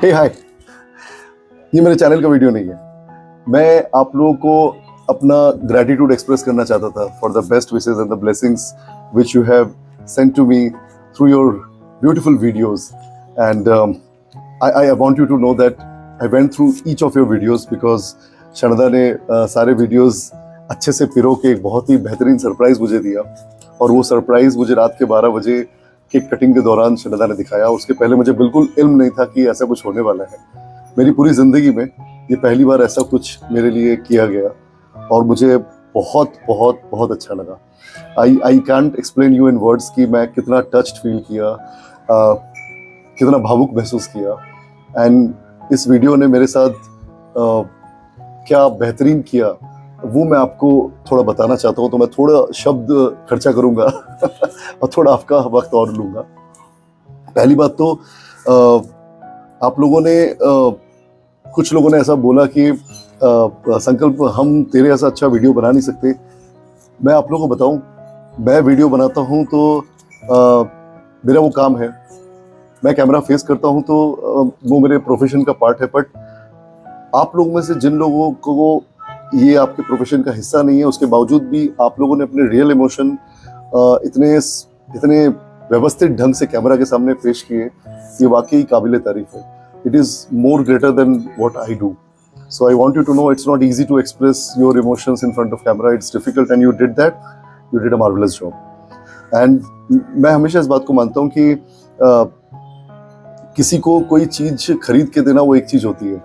हे हाय, ये मेरे चैनल का वीडियो नहीं है। मैं आप लोगों को अपना ग्रैटिट्यूड एक्सप्रेस करना चाहता था for the best wishes and the blessings which you have sent to me through your beautiful videos. And I want you to know that I went through each of your videos because शनदा ने सारे videos अच्छे से पिरो के एक बहुत ही बेहतरीन surprise मुझे दिया, और वो सरप्राइज मुझे रात के 12 बजे केक कटिंग के दौरान शनदा ने दिखाया। उसके पहले मुझे बिल्कुल इल्म नहीं था कि ऐसा कुछ होने वाला है। मेरी पूरी ज़िंदगी में ये पहली बार ऐसा कुछ मेरे लिए किया गया और मुझे बहुत बहुत बहुत अच्छा लगा। I can't explain you in words कि मैं कितना टच्ड फील किया, कितना भावुक महसूस किया। एंड इस वीडियो ने मेरे साथ क्या बेहतरीन किया वो मैं आपको थोड़ा बताना चाहता हूँ। तो मैं थोड़ा शब्द खर्चा करूँगा और थोड़ा आपका वक्त और लूँगा। पहली बात तो आप लोगों ने कुछ लोगों ने ऐसा बोला कि संकल्प हम तेरे ऐसा अच्छा वीडियो बना नहीं सकते। मैं आप लोगों को बताऊं, मैं वीडियो बनाता हूं तो मेरा वो काम है। मैं कैमरा फेस करता हूं तो वो मेरे प्रोफेशन का पार्ट है। बट आप लोगों में से जिन लोगों को ये आपके प्रोफेशन का हिस्सा नहीं है, उसके बावजूद भी आप लोगों ने अपने रियल इमोशन इतने व्यवस्थित ढंग से कैमरा के सामने पेश किए, ये वाकई काबिले तारीफ है। It is more greater than what I do. So I want you to know it's not easy to express your emotions in front of camera. It's difficult and you did that. You did a marvelous job. And मैं हमेशा इस बात को मानता हूँ कि किसी को कोई चीज़ खरीद के देना वो एक चीज़ होती है,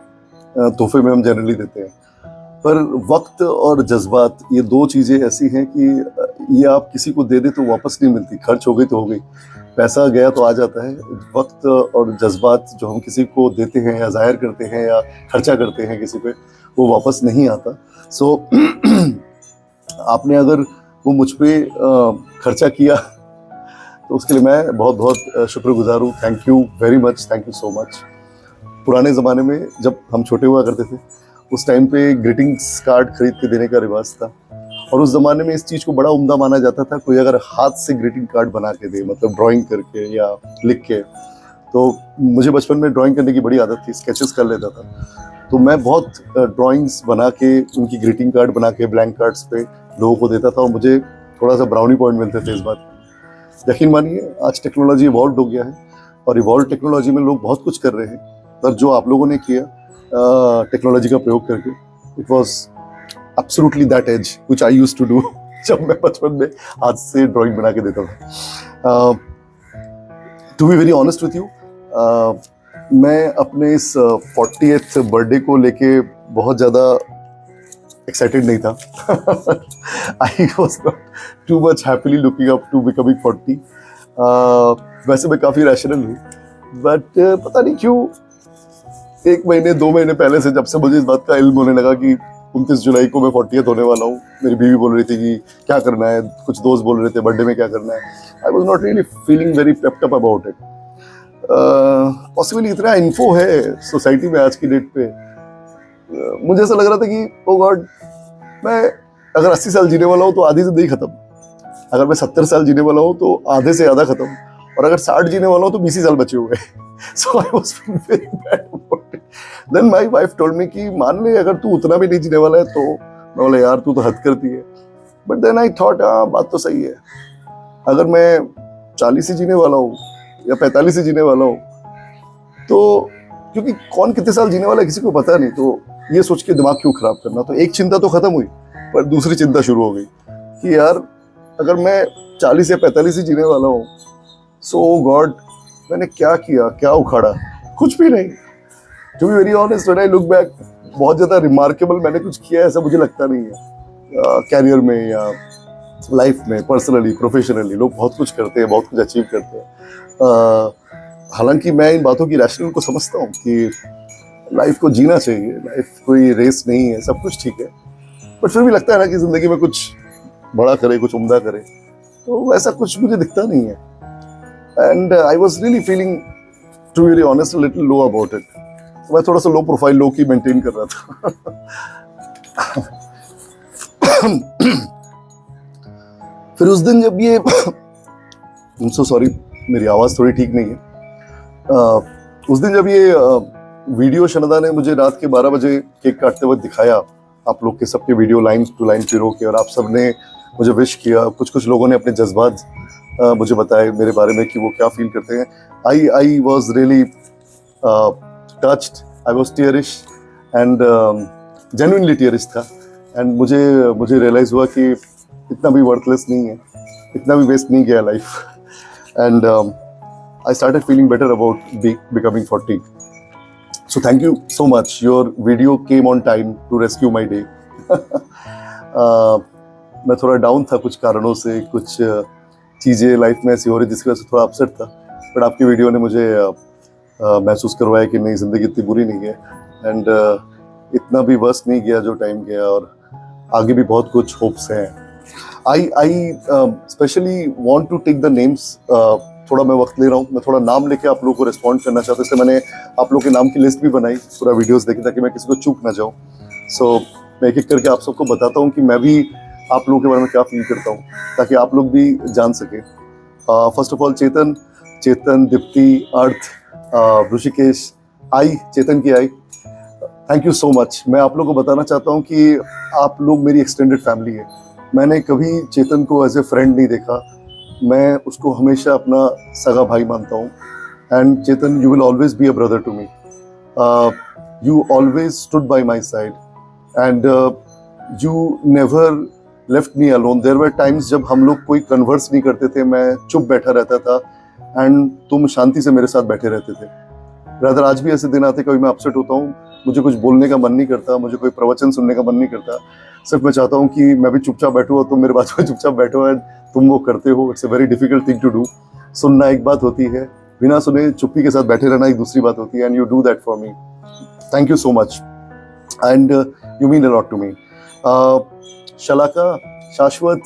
तोहफे में हम जनरली देते हैं। पर वक्त और जज्बात, ये दो चीज़ें ऐसी हैं कि ये आप किसी को दे दे तो वापस नहीं मिलती। खर्च हो गई तो हो गई, पैसा गया तो आ जाता है। वक्त और जज्बात जो हम किसी को देते हैं या जाहिर करते हैं या खर्चा करते हैं किसी पे, वो वापस नहीं आता। सो आपने अगर वो मुझ पे खर्चा किया तो उसके लिए मैं बहुत बहुत शुक्रगुजार हूँ। Thank you very much, thank you so much. पुराने ज़माने में जब हम छोटे हुआ करते थे, उस टाइम पे ग्रीटिंग्स कार्ड खरीद के देने का रिवाज था, और उस ज़माने में इस चीज़ को बड़ा उम्दा माना जाता था कोई अगर हाथ से ग्रीटिंग कार्ड बना के दे, मतलब ड्राइंग करके या लिख के। तो मुझे बचपन में ड्राइंग करने की बड़ी आदत थी, स्केचेस कर लेता था। तो मैं बहुत ड्राइंग्स बना के, उनकी ग्रीटिंग कार्ड बना के ब्लैंक कार्ड्स पे लोगों को देता था, और मुझे थोड़ा सा ब्राउनी पॉइंट मिलते थे इस बात। यकीन मानिए आज टेक्नोलॉजी इवॉल्व हो गया है, और इवॉल्व टेक्नोलॉजी में लोग बहुत कुछ कर रहे हैं, पर जो आप लोगों ने किया टेक्नोलॉजी का प्रयोग करके, it was absolutely that edge which I used to do जब मैं बचपन में हाथ से ड्राइंग बना के देता था। To be very honest with you, मैं अपने इस 40th बर्थडे को लेके बहुत ज़्यादा एक्साइटेड नहीं था। I was not too much happily looking up to becoming 40. वैसे मैं काफ़ी रैशनल हूँ, बट पता नहीं क्यों 1 महीने 2 महीने पहले से, जब से मुझे इस बात का इल्म होने लगा कि 29 जुलाई को मैं 40th होने वाला हूँ, मेरी बीवी बोल रही थी कि क्या करना है, कुछ दोस्त बोल रहे थे बर्थडे में क्या करना है। I was not really feeling very पेप्ड up about it. Possibly इतना इन्फो है सोसाइटी में आज की डेट पे, मुझे ऐसा लग रहा था कि ओ गॉड, मैं अगर 80 साल जीने वाला हूँ तो आधी जिंदगी खत्म, अगर मैं 70 साल जीने वाला हूँ तो आधे से ज़्यादा खत्म, और अगर 60 जीने वाला हूँ तो 20 ही साल बचे हुए। So I was very bad about it. Then my wife told me कि मान ले अगर तू उतना भी नहीं जीने वाला है तो। मैं बोला यार तू तो हद करती है। But then I thought हाँ बात तो सही है, अगर मैं 40 ही जीने वाला हूँ या 45 ही जीने वाला हूँ तो, क्योंकि कौन कितने साल जीने वाला है किसी को पता नहीं, तो ये सोच के दिमाग क्यों खराब करना। तो एक चिंता तो खत्म हुई, पर दूसरी चिंता शुरू हो गई कि यार अगर मैं 40 या 45 ही जीने वाला हूँ, सो गॉड मैंने क्या किया, क्या उखाड़ा, कुछ भी नहीं। To be very honest, when I look back, बहुत ज़्यादा रिमार्केबल मैंने कुछ किया ऐसा मुझे लगता नहीं है। कैरियर में या लाइफ में, पर्सनली प्रोफेशनली लोग बहुत कुछ करते हैं, बहुत कुछ अचीव करते हैं। हालांकि मैं इन बातों की रैशनल को समझता हूँ कि लाइफ को जीना चाहिए, लाइफ कोई रेस नहीं है, सब कुछ ठीक है, बट फिर भी लगता है ना कि ज़िंदगी में कुछ बड़ा करे, कुछ उम्दा करे, तो वैसा कुछ मुझे दिखता नहीं है। And I was really feeling, to be very honest, a little low about it. मैं थोड़ा सा लो प्रोफाइल, लो की मेंटेन कर रहा था। फिर उस दिन जब ये I'm so sorry, मेरी आवाज़ थोड़ी ठीक नहीं है। उस दिन जब ये वीडियो शनदा ने मुझे रात के 12 बजे केक काटते वक्त दिखाया, आप लोग के सबके वीडियो लाइन टू लाइन पिरो के, और आप सब ने मुझे विश किया। कुछ लोगों ने अपने जज्बात मुझे बताए मेरे बारे में कि वो क्या फील करते हैं। I was really touched, I was tearish and genuinely tearish था। एंड मुझे रियलाइज़ हुआ कि इतना भी वर्थलेस नहीं है, इतना भी वेस्ट नहीं गया life. And I started feeling better about becoming 40. So thank you so much. Your video came on time to rescue my day. मैं थोड़ा डाउन था कुछ कारणों से, कुछ चीज़ें लाइफ में ऐसी हो रही जिसकी वजह से थोड़ा अपसेट था, बट आपकी वीडियो ने मुझे महसूस करवाया कि नहीं, ज़िंदगी इतनी बुरी नहीं है एंड इतना भी वर्स्ट नहीं गया जो टाइम गया, और आगे भी बहुत कुछ होप्स हैं। I specially want to take the names, थोड़ा मैं वक्त ले रहा हूँ, मैं थोड़ा नाम लेके आप लोगों को रिस्पॉन्ड करना चाहता हूँ, इसलिए मैंने आप लोगों के नाम की लिस्ट भी बनाई पूरा वीडियोस देखे ताकि मैं किसी को चूक ना जाऊँ। सो मैं एक एक करके आप सबको बताता हूँ कि मैं भी आप लोगों के बारे में क्या फील करता हूँ, ताकि आप लोग भी जान सके। फर्स्ट ऑफ ऑल चेतन, दीप्ति, अर्थ, ऋषिकेश, चेतन की आई, थैंक यू सो मच। मैं आप लोगों को बताना चाहता हूँ कि आप लोग मेरी एक्सटेंडेड फैमिली है। मैंने कभी चेतन को एज ए फ्रेंड नहीं देखा, मैं उसको हमेशा अपना सगा भाई मानता हूँ। And Chetan, you will always be a brother to me, you always stood by my side and you never left me alone. There were times जब हम लोग कोई कन्वर्स नहीं करते थे, मैं चुप बैठा रहता था एंड तुम शांति से मेरे साथ बैठे रहते थे। ब्रदर, आज भी ऐसे दिन आते कभी मैं अपसेट होता हूँ, मुझे कुछ बोलने का मन नहीं करता, मुझे कोई प्रवचन सुनने का मन नहीं करता, सिर्फ मैं चाहता हूँ कि मैं भी चुपचाप बैठूँ और तुम मेरे बात में चुपचाप बैठो, एंड तुम वो करते हो। It's a very difficult thing to do. सुनना एक बात होती है, बिना सुने चुप्पी के साथ बैठे रहना एक दूसरी बात होती है, and you do that for me. Thank you so much and you mean a lot to me. Shalaka, Shashwat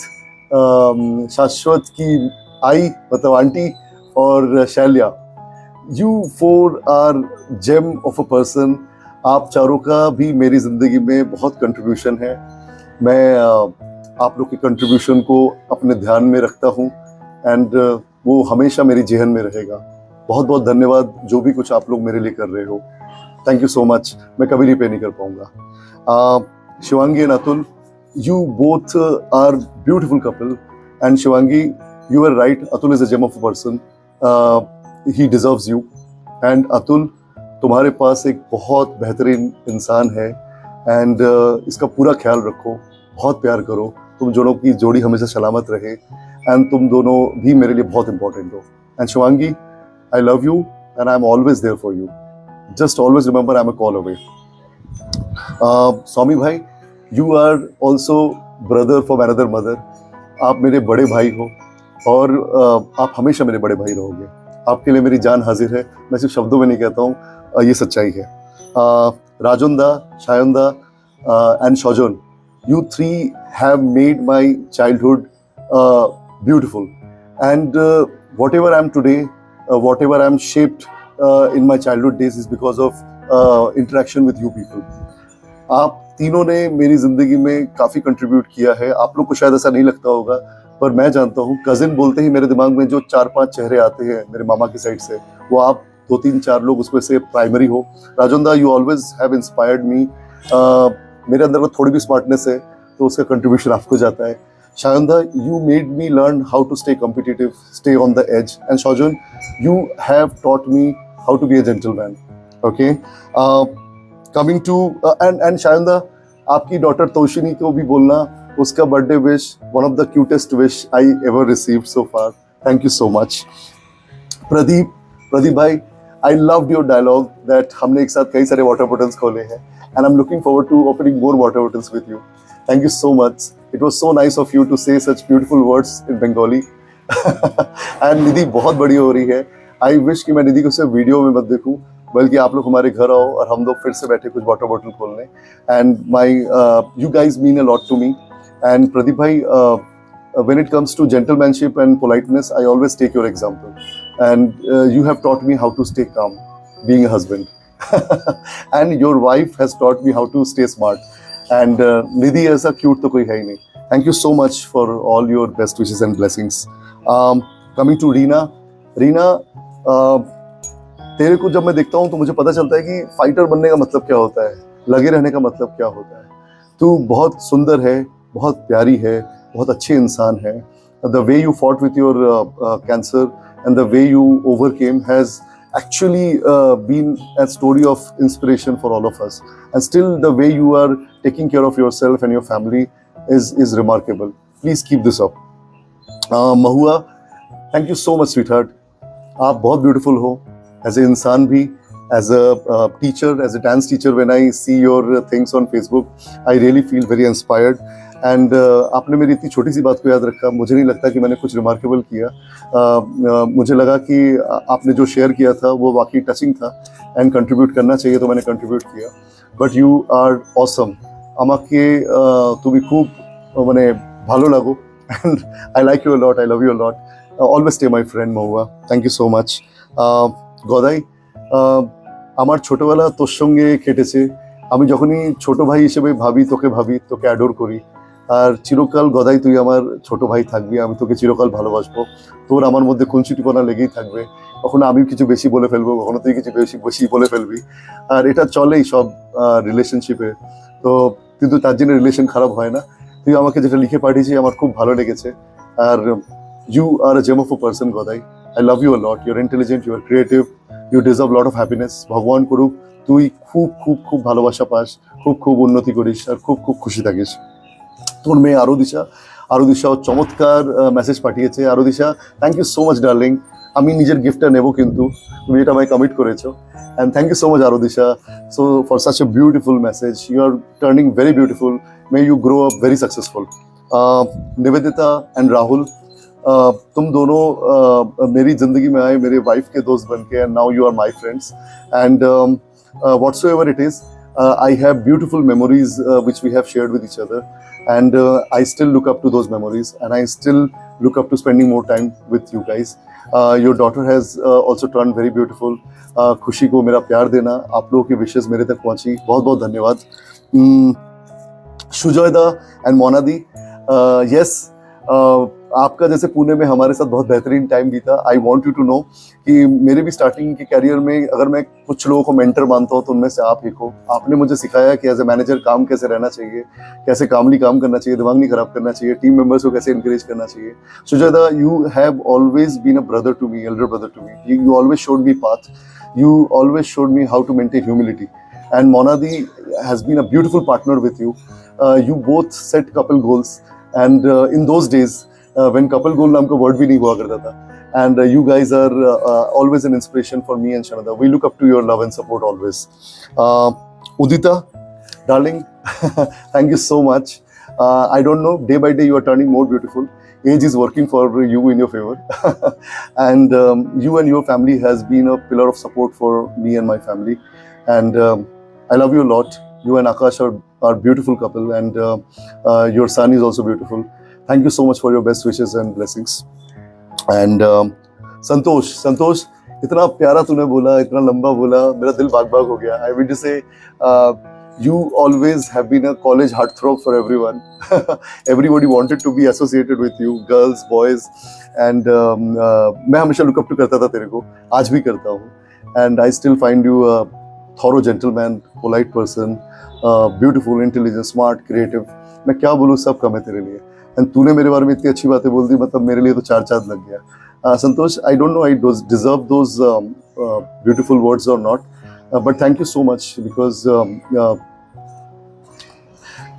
की आई मतलब आंटी, और Shailya, you four are gem of a person. आप चारों का भी मेरी ज़िंदगी में बहुत कंट्रीब्यूशन है। मैं आप लोग के कंट्रीब्यूशन को अपने ध्यान में रखता हूँ एंड वो हमेशा मेरी जेहन में रहेगा। बहुत बहुत धन्यवाद जो भी कुछ आप लोग मेरे लिए कर रहे हो, थैंक यू सो मच। मैं कभी रिपे नहीं कर पाऊँगा। Shivangi and Atul, you both are beautiful couple, and Shivangi, you were right, Atul is a gem of a person, he deserves you, and Atul, तुम्हारे पास एक बहुत बेहतरीन इंसान है एंड इसका पूरा ख्याल रखो, बहुत प्यार करो, तुम दोनों की जोड़ी हमेशा सलामत रहे एंड तुम दोनों भी मेरे लिए बहुत इंपॉर्टेंट हो। And Shivangi, I love you and I am always there for you, just always remember I am a call away. Swami भाई, you are also brother for another mother. आप मेरे बड़े भाई हो और आप हमेशा मेरे बड़े भाई रहोगे। आपके लिए मेरी जान हाजिर है, मैं सिर्फ शब्दों में नहीं कहता हूँ, ये सच्चाई है। राजुंदा, शायुंदा and शौजन, you three have made my childhood beautiful, and whatever I am today, whatever I am shaped in my childhood days is because of interaction with you people. आप तीनों ने मेरी जिंदगी में काफ़ी कंट्रीब्यूट किया है। आप लोग को शायद ऐसा नहीं लगता होगा, पर मैं जानता हूँ। कजिन बोलते ही मेरे दिमाग में जो 4-5 चेहरे आते हैं मेरे मामा की साइड से, वो आप 2-3-4 लोग उसमें से प्राइमरी हो। Rajunda, you always have inspired me. मेरे अंदर में थोड़ी भी स्मार्टनेस है तो उसका कंट्रीब्यूशन आपको जाता है। शायुंदा, you made me learn how to stay competitive, stay on the edge, and Shaujan, you have taught me how to be a gentleman. Okay, coming to and Shayunda, आपकी डॉटर तोशिनी को भी बोलना, उसका birthday wish one of the cutest wish I ever received so far. Thank you so much. Pradeep भाई, I loved your dialogue that हमने एक साथ कई सारे water bottles खोले हैं, and I'm looking forward to opening more water bottles with you. Thank you so much. It was so nice of you to say such beautiful words in Bengali. And निधि बहुत बड़ी हो रही है। I wish कि मैं निधि को सिर्फ video में मत देखूं, बल्कि आप लोग हमारे घर आओ और हम लोग फिर से बैठे कुछ वाटर बॉटल खोलने। And my you guys mean a lot to me. And Pradeep भाई, when it comes to gentlemanship and politeness, I always take your example. And you have taught me how to stay calm, being a husband. And your wife has taught me how to stay smart. And Nidhi ऐसा cute तो कोई है ही नहीं. Thank you so much for all your best wishes and blessings. Coming to Reena, तेरे को जब मैं देखता हूँ तो मुझे पता चलता है कि फाइटर बनने का मतलब क्या होता है, लगे रहने का मतलब क्या होता है। तू बहुत सुंदर है, बहुत प्यारी है, बहुत अच्छे इंसान है। The way you fought with your cancer and the way you overcame has actually been a story of inspiration for all of us, and still the way you are taking care of yourself and your family is remarkable. Please keep this up. Mahua, thank you so much, sweetheart. आप बहुत beautiful हो, as a इंसान भी, as a teacher, as a dance teacher. When I see your things on Facebook I really feel very inspired. And आपने मेरी इतनी छोटी सी बात को याद रखा. मुझे नहीं लगता कि मैंने कुछ रिमार्केबल किया. मुझे लगा कि आपने जो शेयर किया था वो वाकई टचिंग था एंड कंट्रीब्यूट करना चाहिए, तो मैंने कंट्रीब्यूट किया. But you are awesome. আমাকে তুমি খুব মানে ভালো লাগো, and I like you a lot, I love you a lot. Always stay my friend, Mahua. Thank you so much. Gadai, আমার ছোটবেলা তোর সঙ্গে কেটেছে. আমি যখনই ছোট ভাই হিসেবে ভাবি, তোকে অ্যাডোর করি. আর চিরকাল গদাই তুই আমার ছোট ভাই থাকবি, আমি তোকে চিরকাল ভালোবাসবো. তোর আমার মধ্যে খুনসুটিপনা লেগেই থাকবে. কখনো আমি কিছু বেশি বলে ফেলবো, কখনো তুই কিছু বেশি বলে ফেলবি. আর এটা চলেই সব রিলেশনশিপে. তো কিন্তু তার জন্য রিলেশন খারাপ হয় না. তুই আমাকে যেটা লিখে পাঠিয়েছিস আমার খুব ভালো লেগেছে. আর you are a gem of a person, Godai. I love you a lot. You're intelligent, you're creative, you deserve a lot of happiness. ভগবান করুক তুই খুব খুব খুব ভালোবাসা পাস, খুব খুব উন্নতি করিস আর খুব খুব খুশি থাকিস. তোর মেয়ে আরুদিশাও চমৎকার মেসেজ পাঠিয়েছে. Arudisha, thank you so much darling. আমি নিজের গিফটটা নেব, কিন্তু তুমি এটা আমায় কমিট করেছো. And thank you so much, Arudisha, so for such a beautiful message. You are turning very beautiful. May you grow up very successful. Nivedita and Rahul, तुम दोनों मेरी जिंदगी में आए मेरे वाइफ के दोस्त बन के, and now you are my friends. And whatsoever it is, I have beautiful memories which we have shared with each other, and I still look up to those memories, and I still look up to spending more time with you guys. Your daughter has also turned very beautiful. खुशी को मेरा प्यार देना, आप लोगों की विशेष मेरे तक पहुंची, बहुत बहुत धन्यवाद. सुजयदा एंड मोनादी, यस, आपका जैसे पुणे में हमारे साथ बहुत बेहतरीन टाइम बीता. I want you to know कि मेरे भी स्टार्टिंग के कैरियर में अगर मैं कुछ लोगों को मेंटर मानता हूँ तो उनमें से आप एक हो. आपने मुझे सिखाया कि एज ए मैनेजर काम कैसे रहना चाहिए, कैसे कामली काम करना चाहिए, दिमाग नहीं खराब करना चाहिए, टीम मेंबर्स को कैसे इंकरेज करना चाहिए. Sujayda, you have always been a brother to me, elder brother to me. You always showed me path. You always showed me how to maintain humility. And Monadi has been a beautiful partner with you. You both set couple goals. And in those days, when couple goal नाम का word भी नहीं हुआ करता था. And you guys are always an inspiration for me and Shanada. We look up to your love and support always. Udita, darling, thank you so much. I don't know, day by day you are turning more beautiful. Age is working for you in your favor. And you and your family has been a pillar of support for me and my family. And I love you a lot. You and Akash are beautiful couple, and your son is also beautiful. Thank you so much for your best wishes and blessings. And Santosh, इतना प्यारा तूने बोला, इतना लंबा बोला, मेरा दिल बाग बाग हो गया. I will just say, you always have been a college heartthrob for everyone. Everybody wanted to be associated with you, girls, boys, and मैं हमेशा look up to करता था तेरे को, आज भी करता हूँ. And I still find you a thorough gentleman, polite person, beautiful, intelligent, smart, creative. मैं क्या बोलूँ, सब कम है तेरे लिए. And तूने मेरे बारे में इतनी अच्छी बातें बोल दी, मतलब मेरे लिए तो चार चांद लग गया. Santosh, I don't know I deserve those beautiful words or not. But thank you so much, because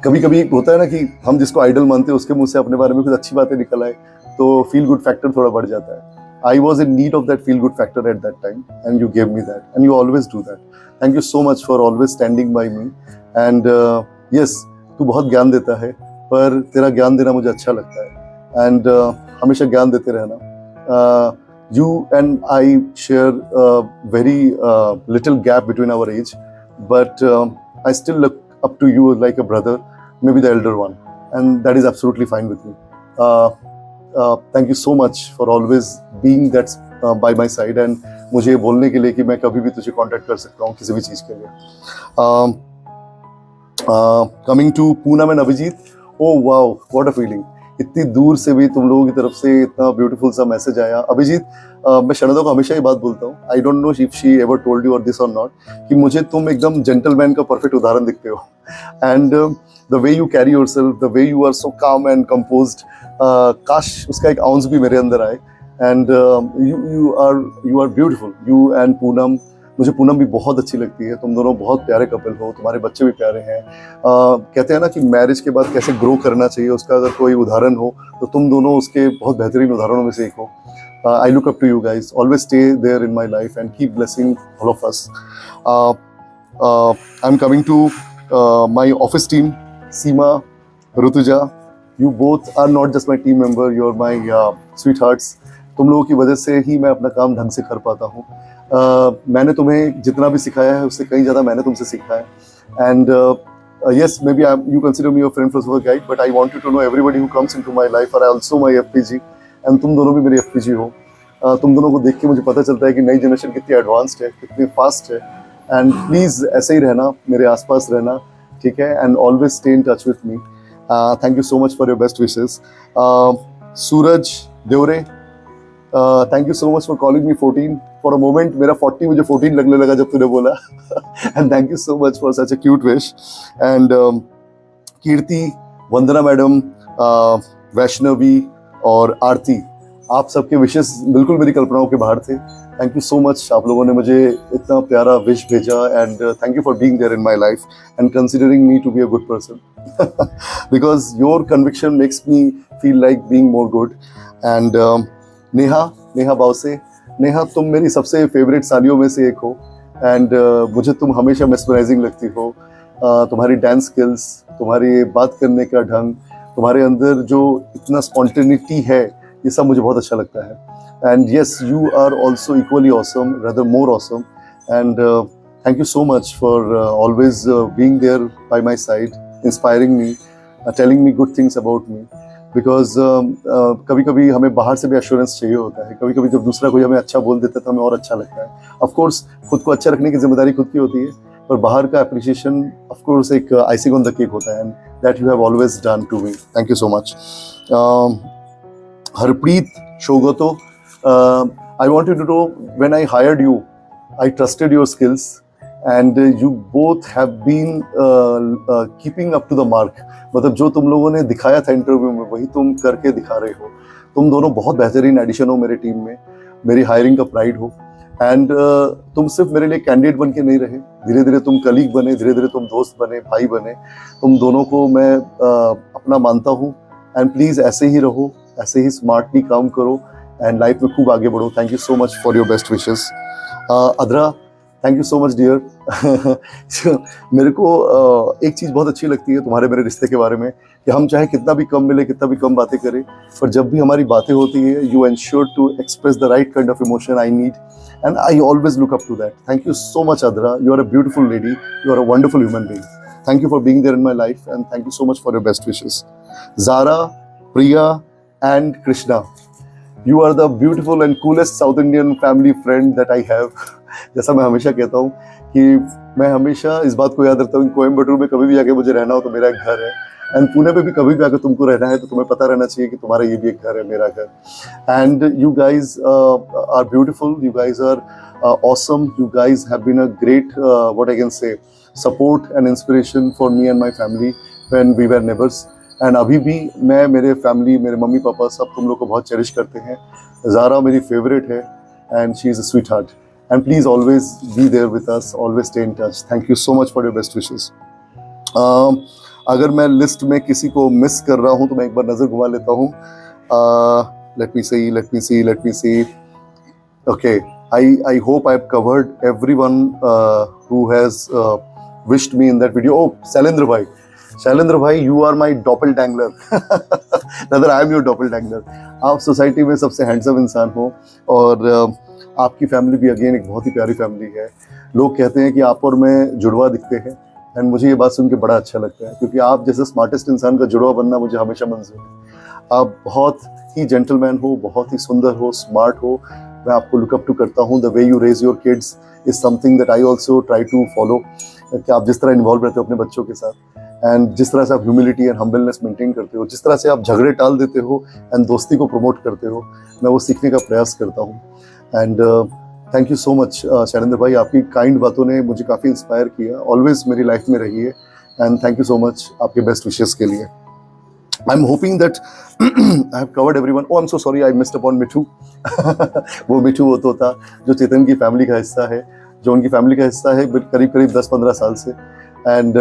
कभी कभी होता है ना कि हम जिसको आइडल मानते हैं उसके मुंह से अपने बारे में कुछ अच्छी बातें निकल आए तो फील गुड फैक्टर थोड़ा बढ़ जाता है. I was in need of that feel good factor at that time, and you gave me that, and you always do that. Thank you so much for always standing by me. And yes, तू बहुत ज्ञान देता है, पर तेरा ज्ञान देना मुझे अच्छा लगता है. And हमेशा ज्ञान देते रहना. You and I share a very little gap between our age, but I still look up to you like a brother, maybe the elder one, and that is absolutely fine with me. Thank you so much for always being that by my side, and मुझे बोलने के लिए कि मैं कभी भी तुझे contact कर सकता हूँ किसी भी चीज़ के लिए. Coming to Poonam and Abhijit, oh wow, what a feeling. इतनी दूर से भी तुम लोगों की तरफ से इतना ब्यूटीफुल सा मैसेज आया। अभिजीत, मैं शरदा को हमेशा ये बात बोलता हूँ, I don't know if she ever told you और दिस और नॉट, कि मुझे तुम एकदम जेंटलमैन का परफेक्ट उदाहरण दिखते हो। And the way you carry yourself, the way you are so calm and composed, काश उसका एक आउंस भी मेरे अंदर आए। And you are beautiful, you and Poonam. मुझे पूनम भी बहुत अच्छी लगती है, तुम दोनों बहुत प्यारे कपल हो, तुम्हारे बच्चे भी प्यारे हैं। कहते हैं ना कि मैरिज के बाद कैसे ग्रो करना चाहिए, उसका अगर कोई उदाहरण हो तो तुम दोनों उसके बहुत बेहतरीन उदाहरणों में से एक हो। I look up to you guys. Always stay there in my life and keep blessing all of us. I'm coming to my office team, Seema, Rutuja. You both are not just my team member. You're my sweethearts. तुम लोगों की वजह से ही मैं अपना काम ढंग से कर पाता हूँ। मैंने तुम्हें जितना भी सिखाया है उससे कहीं ज़्यादा मैंने तुमसे सीखा है। And yes, maybe you consider me your friend philosopher guide, but I want you to know everybody who comes into my life are also my FPG. And तुम दोनों भी मेरे एफपीजी हो। तुम दोनों को देख के मुझे पता चलता है कि नई जनरेशन कितनी एडवांस्ड है, कितनी फास्ट है। एंड प्लीज़ ऐसे ही रहना, मेरे आसपास रहना, ठीक है? And always stay in touch with me. Thank you so much for your best wishes. Suraj Devare, thank you so much for calling me 14। For a moment मेरा 40 मुझे 14 लगने लगा जब तूने बोला। And thank you so much for such a cute wish. And Kirti, Vandana madam, Vaishnavi और आरती, आप सबके विशेस बिल्कुल मेरी कल्पनाओं के बाहर थे। थैंक यू सो मच, आप लोगों ने मुझे इतना प्यारा विश भेजा। And thank you for being there in my life and considering me to be a good person, because your conviction makes me feel like being more good. And Neha Bawse, Neha तुम मेरी सबसे फेवरेट सालियों में से एक हो। एंड मुझे तुम हमेशा मेस्मराइजिंग लगती हो। तुम्हारी डांस स्किल्स, तुम्हारी बात करने का ढंग, तुम्हारे अंदर जो इतना स्पॉन्टेनिटी है, ये सब मुझे बहुत अच्छा लगता है। And yes, you are also equally awesome, rather more awesome. And thank you so much for always being there by my side, inspiring me, telling me good things about me. Because कभी कभी हमें बाहर से भी assurance चाहिए होता है। कभी कभी जब दूसरा कोई हमें अच्छा बोल देता है तो हमें और अच्छा लगता है। ऑफकोर्स खुद को अच्छा रखने की जिम्मेदारी खुद की होती है, पर बाहर का अप्रिशिएशन ऑफकोर्स एक आइसिंग ऑन द केक होता है। And that you have always done to me, thank you so much. Harpreet Shogoto, I want you to know, when I hired you, I trusted your skills, and you both have been keeping up to the mark. मतलब जो तुम लोगों ने दिखाया था interview में वही तुम करके दिखा रहे हो। तुम दोनों बहुत बेहतरीन एडिशन हो मेरे टीम में, मेरी हायरिंग का प्राइड हो। एंड तुम सिर्फ मेरे लिए कैंडिडेट बन के नहीं रहे, धीरे धीरे तुम कलीग बने, धीरे धीरे तुम दोस्त बने, भाई बने। तुम दोनों को मैं अपना मानता हूँ। एंड प्लीज़ ऐसे ही रहो, ऐसे ही स्मार्टली काम करो एंड लाइफ में खूब आगे बढ़ो। Thank you so much for your best wishes. Adara, thank you so much dear. मेरे को एक चीज़ बहुत अच्छी लगती है तुम्हारे मेरे रिश्ते के बारे में, कि हम चाहे कितना भी कम मिले, कितना भी कम बातें करें, पर जब भी हमारी बातें होती है, you ensure to express the right kind of emotion I need, and I always look up to that. Thank you so much Adara, you are a beautiful lady, you are a wonderful human being. Thank you for being there in my life and thank you so much for your best wishes. Zara, Priya and Krishna, you are the beautiful and coolest South Indian family friend that I have. जैसा मैं हमेशा कहता हूँ कि मैं हमेशा इस बात को याद रखता हूँ कि कोयम्बटूर में कभी भी आके मुझे रहना हो तो मेरा एक घर है, एंड पुणे पे भी कभी भी आकर तुमको रहना है तो तुम्हें पता रहना चाहिए कि तुम्हारा ये भी एक घर है, मेरा घर। And you guys are beautiful, you guys are awesome, you guys have been a great what I can say support and inspiration for me and my family when we were neighbours. And अभी भी मैं, मेरे family, मेरे mummy papa सब तुम लोग को बहुत चेरिश करते हैं। ज़ारा मेरी फेवरेट है and she is a sweetheart. And please always be there with us, always stay in touch. Thank you so much for your best wishes. अगर मैं लिस्ट में किसी को मिस कर रहा हूँ तो मैं एक बार नज़र घुमा लेता हूँ। Let me see. Okay, I hope I've covered everyone who has wished me in that video. Oh, Shailendra भाई, you are my doppelganger. Rather, I am your doppelganger. आप सोसाइटी में सबसे हैंडसम इंसान हो और आपकी फैमिली भी अगेन एक बहुत ही प्यारी फैमिली है। लोग कहते हैं कि आप और मैं जुड़वा दिखते हैं, एंड मुझे ये बात सुन के बड़ा अच्छा लगता है, क्योंकि आप जैसे स्मार्टेस्ट इंसान का जुड़वा बनना मुझे हमेशा मंजूर है। आप बहुत ही जेंटलमैन हो, बहुत ही सुंदर हो, स्मार्ट हो। मैं आपको लुकअप टू करता हूँ। The way you raise your kids is something that I also try to follow, कि आप जिस तरह इन्वॉल्व रहते हो अपने बच्चों के साथ। एंड जिस तरह से आप ह्यूमिलिटी एंड हम्बलनेस मेंटेन करते हो, जिस तरह से आप झगड़े टाल देते हो एंड दोस्ती को प्रमोट करते हो, मैं वो सीखने का प्रयास करता हूँ। And thank you so much Shailendra भाई, आपकी काइंड बातों ने मुझे काफ़ी इंस्पायर किया, ऑलवेज मेरी लाइफ में रही है। And thank you so much आपके बेस्ट विशेस के लिए। I am hoping that I have covered everyone. Oh I am so sorry, I missed upon Mithu. वो मिठू वो तो था जो चेतन की फैमिली का हिस्सा है, जो उनकी फैमिली का हिस्सा है करीब करीब 10-15 साल से। And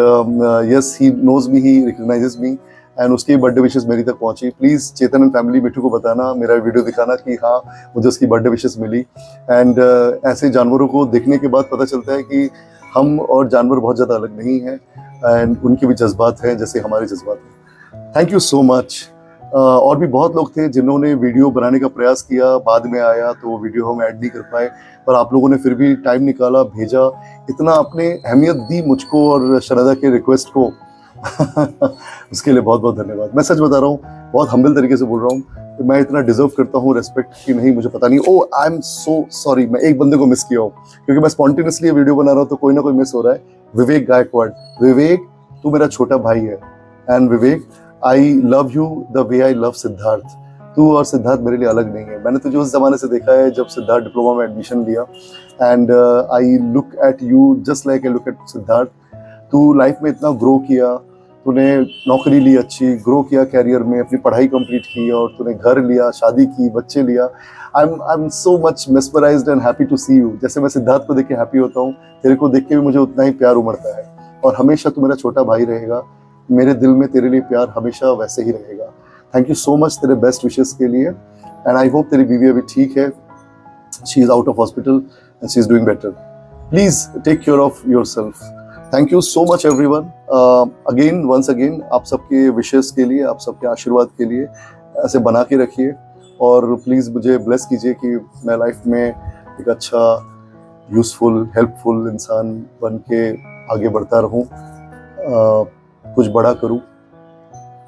yes, he knows me, he recognises me, and उसकी बर्थडे विशेस मेरी तक पहुंची। Please Chetan and family Mithu को बताना, मेरा वीडियो दिखाना कि हाँ मुझे उसकी बर्थडे विशेस मिली। एंड ऐसे जानवरों को देखने के बाद पता चलता है कि हम और जानवर बहुत ज़्यादा अलग नहीं हैं, एंड उनके भी जज्बात हैं जैसे हमारे जज्बात हैं। Thank you so much. और भी बहुत लोग थे जिन्होंने वीडियो बनाने का प्रयास किया, बाद में आया तो वो वीडियो हम ऐड नहीं कर पाए, पर आप लोगों ने फिर भी टाइम निकाला, भेजा, इतना आपने अहमियत दी मुझको और शरदा के रिक्वेस्ट को। उसके लिए बहुत बहुत धन्यवाद। मैं सच बता रहा हूँ, बहुत हम्बल तरीके से बोल रहा हूँ कि मैं इतना डिजर्व करता हूँ रिस्पेक्ट कि नहीं, मुझे पता नहीं। ओ आई एम सो सॉरी, मैं एक बंदे को मिस किया हूँ, क्योंकि मैं स्पॉन्टेनियसली वीडियो बना रहा हूँ तो कोई ना कोई मिस हो रहा है। विवेक गायकवाड़। विवेक, तू मेरा छोटा भाई है। And Vivek, I love you the way I love Siddharth. तू और सिद्धार्थ मेरे लिए अलग नहीं है। मैंने तुझे उस जमाने से देखा है जब सिद्धार्थ डिप्लोमा में एडमिशन लिया, and I look at you just like I look at Siddharth. तू लाइफ में इतना ग्रो किया, तूने नौकरी ली, अच्छी ग्रो किया कैरियर में, अपनी पढ़ाई कंप्लीट की, और तूने घर लिया, शादी की, बच्चे लिया। I am so much mesmerised and happy to see you. जैसे मैं सिद्धार्थ को देख के हैप्पी होता हूँ, तेरे को देख के भी मुझे उतना ही प्यार उमड़ता है, और हमेशा तू मेरा छोटा भाई रहेगा। मेरे दिल में तेरे लिए प्यार हमेशा वैसे ही रहेगा। थैंक यू सो मच तेरे बेस्ट विशेस के लिए, एंड आई होप तेरी बीवी अभी ठीक है। She is out of hospital and she is doing better. Please take care of yourself. Thank you so much everyone. Again once again आप सबके विशेस के लिए, आप सबके आशीर्वाद के लिए ऐसे बना के रखिए, और प्लीज़ मुझे ब्लेस कीजिए कि मैं लाइफ में एक अच्छा, यूज़फुल, हेल्पफुल इंसान बन के आगे बढ़ता रहूं, कुछ बड़ा करूं,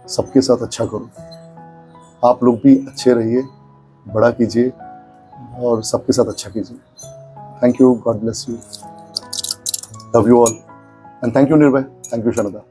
सबके साथ अच्छा करूं। आप लोग भी अच्छे रहिए, बड़ा कीजिए और सबके साथ अच्छा कीजिए। Thank you, God bless you, love you all, and thank you निर्भय, थैंक यू शरदा।